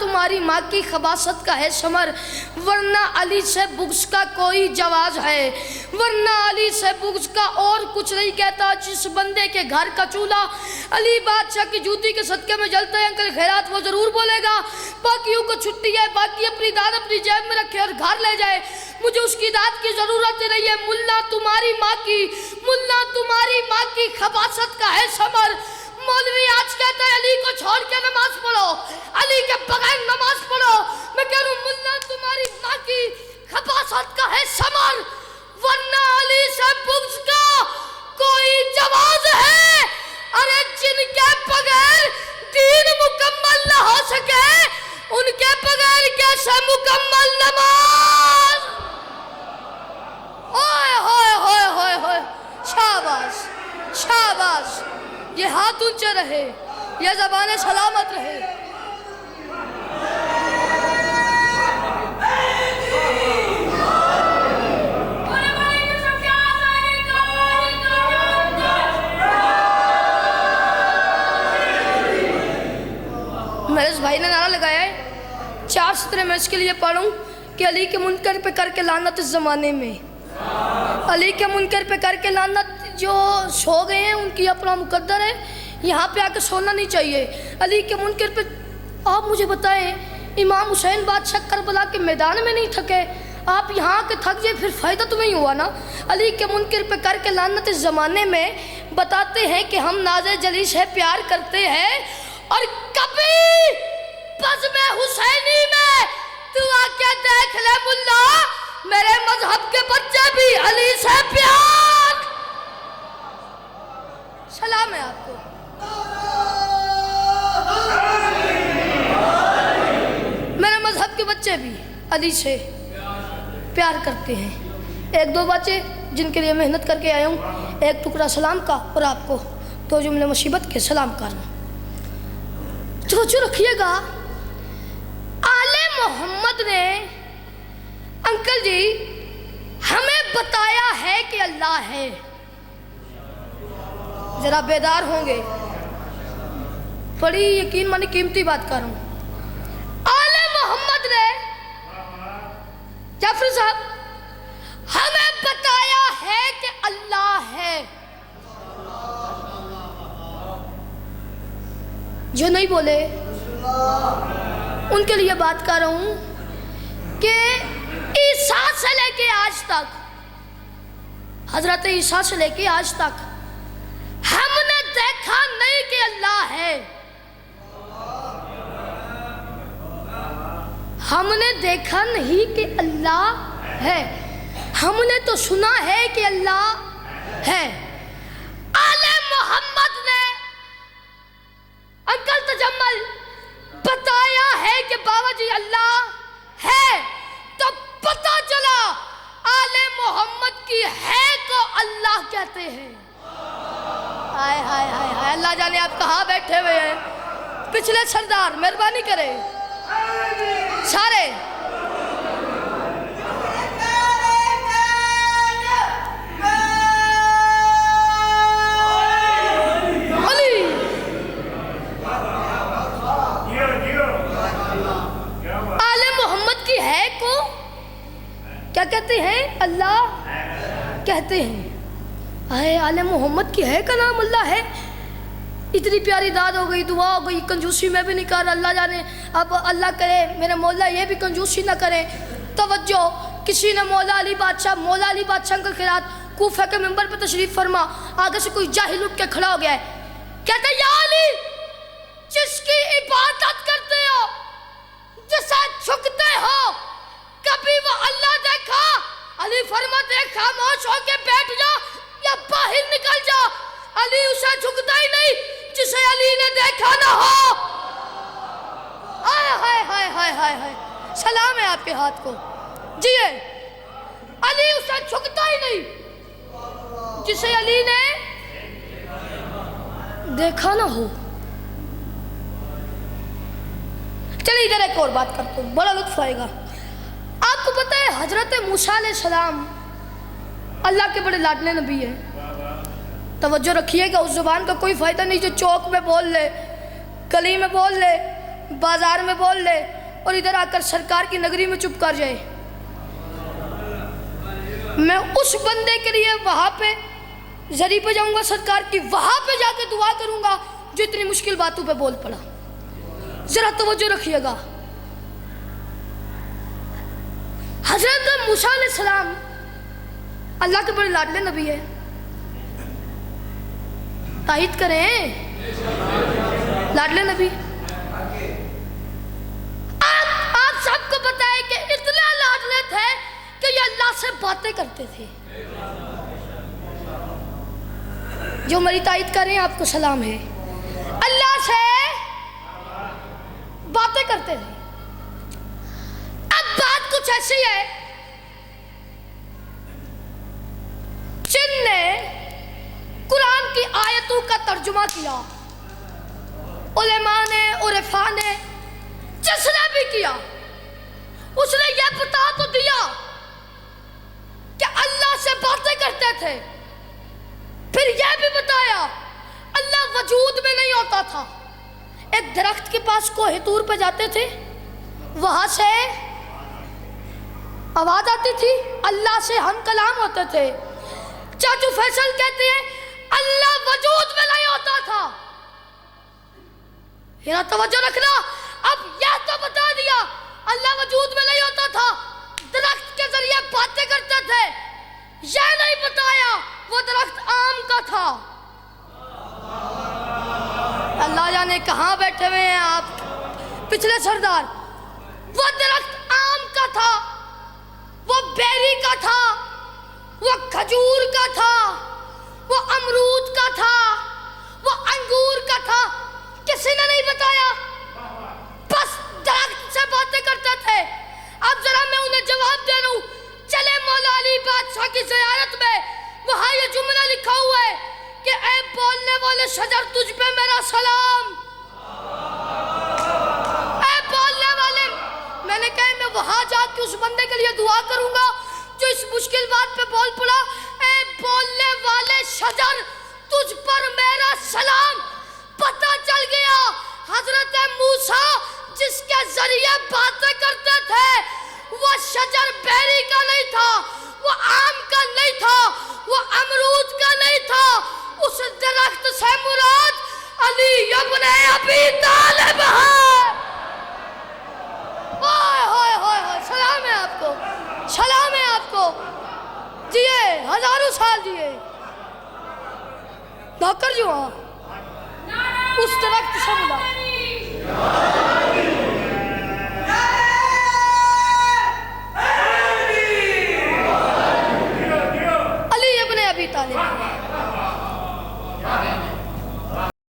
तुम्हारी माँ की खबासत का है समर, वरना अली से बुग़्ज़ का कोई जवाज है, वरना अली से बुग़्ज़ का और कुछ नहीं कहता। जिस बंदे के घर का चूल्हा अली बादशाह की जूती के सदके में जलता है अंकल खैरात वो ज़रूर बोलेगा। बाकियों को छुट्टी है, बाकी अपनी दाद अपनी जेब में रखे और घर ले जाए, मुझे उसकी दाद की ज़रूरत नहीं है। मुल्ला तुम्हारी माँ की, मुल्ला तुम्हारी माँ की खबासत का है समर। मौलवी आज कहता है अली को छोड़ के नमाज पढ़ो, अली के बगैर नमाज पढ़ो। मैं कह रहा हूँ मुल्ला तुम्हारी माँ की खबासत का है समर, वरना अली से बुग़्ज़ का कोई जवाज है। अरे जिनके बगैर दीन मुकम्मल न हो सके उनके बगैर कैसे मुकम्मल नमाज। ओए होए होए होए होए, शाबाश शाबाश। ये हाथ ऊंचे रहे, ये ज़बानें सलामत रहे। मेरे इस भाई ने नारा लगाया है 4 सत्र मैं इसके लिए पढ़ूं कि अली के मुनकर पे करके लानत इस ज़माने में, अली के मुनकर पे करके लानत। जो सो गए हैं उनकी अपना मुकद्दर है, यहाँ पे आकर सोना नहीं चाहिए। अली के मुनकर पे आप मुझे बताएं, इमाम हुसैन बादशाह करबला के मैदान में नहीं थके, आप यहाँ के थक जाए फिर फ़ायदा तुम्हें ही हुआ ना। अली के मुनकर पे करके लानत इस ज़माने में बताते हैं कि हम नाज़े जली से प्यार करते हैं, और कभी बज़ में हुसैनी में तू आके देख ले मुल्ला, मेरे मजहब के बच्चे भी अली से प्यार। सलाम है आपको। मेरे मजहब के बच्चे भी अली से प्यार करते हैं। 1-2 बच्चे जिनके लिए मेहनत करके आया हूँ, एक टुकड़ा सलाम का और आपको 2 जुमले मुसीबत के सलाम कर। सोचो रखिएगा, आले मोहम्मद ने अंकल जी हमें बताया है कि अल्लाह है। जरा बेदार होंगे, बड़ी यकीन मानी कीमती बात कर रहा हूं। आले मोहम्मद ने जाफर साहब हमें बताया है कि अल्लाह है। जो नहीं बोले उनके लिए बात कर रहा हूं कि ईसा से लेके आज तक, हजरत ईसा से लेके आज तक हमने देखा नहीं कि अल्लाह है, हमने देखा नहीं कि अल्लाह है, हमने तो सुना है कि अल्लाह है। आले मोहम्मद ने अंकल तजम्मल बताया है कि बाबा जी अल्लाह है, तो पता चला आले मोहम्मद की है को अल्लाह कहते हैं। हाय हाय हाय हाय, अल्लाह जाने आप कहाँ बैठे हुए हैं। पिछले सरदार मेहरबानी करे सारे। आले मोहम्मद की है को क्या कहते हैं? अल्लाह कहते हैं। आए आले मोहम्मद की है का नाम अल्लाह है। इतनी प्यारी दाद हो गई, दुआ हो गई, कंजूसी में भी नहीं कर। अल्लाह जाने अब अल्लाह करे मेरे मौला ये भी कंजूसी ना करे। तवज्जो, किसी ने मौला अली बादशाह का खिरात कूफे के मिंबर पे तशरीफ फरमा, आगे से कोई जाहिल उठ के खड़ा हो गया है, कहते या अली जिसकी इबादत करते हो, जिसे झुकते हो, कभी वो अल्लाह देखा? अली फरमाते खामोश होके बैठ जा या बाहर निकल जा। अली उसे झुकता ही नहीं जिसे अली ने देखा ना हो। हाय हाय हाय हाय हाय हाय, सलाम है आपके हाथ को जी। अली उसे झुकता ही नहीं जिसे अली ने देखा ना हो। चलिए इधर एक और बात करते हैं, बड़ा लुत्फ आएगा। आपको पता है हजरत मूसा अलैहिस्सलाम अल्लाह के बड़े लाडले नबी है। तवज्जो रखिएगा, उस जुबान का कोई फ़ायदा नहीं जो चौक में बोल ले, गली में बोल ले, बाजार में बोल ले और इधर आकर सरकार की नगरी में चुप कर जाए, मैं उस बंदे के लिए वहां पे जरी पे जाऊंगा सरकार की, वहां पे जाके दुआ करूंगा जो इतनी मुश्किल बातों पे बोल पड़ा। जरा तवज्जो रखिएगा। हजरत मूसा अलैहिस्सलाम अल्लाह के बड़े लाडले नबी है, तायद करें, लाडले नबी। आप सबको पता है कि इतना लाडले थे कि ये अल्लाह से बातें करते थे। जो मेरी तायद करें आपको सलाम है, अल्लाह से बातें करते थे। अब बात कुछ ऐसी है, जिनने कुरान की आयतों का तर्जुमा किया, उलेमा ने, उरफा ने, जिसने भी किया, उसने यह बता तो दिया कि अल्लाह से बातें करते थे, फिर यह भी बताया अल्लाह वजूद में नहीं होता था। एक दरख्त के पास कोहे तूर पे जाते थे, वहां से आवाज आती थी, अल्लाह से हम कलाम होते थे। चाचू फैसल कहते हैं अल्लाह वजूद में नहीं होता था। यहाँ तवज्जो रखना, अब यह तो बता दिया अल्लाह वजूद में नहीं होता था, दरख्त के जरिए बातें करते थे। यह नहीं बताया वो दरख्त आम का था। अल्लाह जाने कहाँ बैठे हुए हैं आप पिछले सरदार। वो दरख्त आम का था, वो बेरी का था, वो खजूर का था, वो अमरूद का था, वो अंगूर का था। किसी ने नहीं बताया, बस दरख्त से बातें करते थे। अब जरा मैं उन्हें जवाब दे दूं, चले मौला अली बादशाह की ज़ियारत में, वहां ये जुमला लिखा हुआ है कि ऐ बोलने वाले शजर तुझ पे मेरा सलाम। ऐ बोलने वाले, मैंने कहा मैं वहां जाके उस बंदे के लिए दुआ करूंगा जो इस मुश्किल बात पे बोल पड़ा। ऐ बोलने वाले शजर तुझ पर मेरा सलाम। पता चल गया हजरत मूसा जिसके जरिए बातें करते थे वो शजर बेरी का नहीं था, वो आम का नहीं था, वो अमरूद का नहीं था। उस दरख्त से मुराद अली इब्न अबी तालिब है। सलाम है आपको, सलाम है आपको, जिए हजारों साल जिए। नौकर जो उस दरख्त से मिला। अली इब्न अबी तालिब।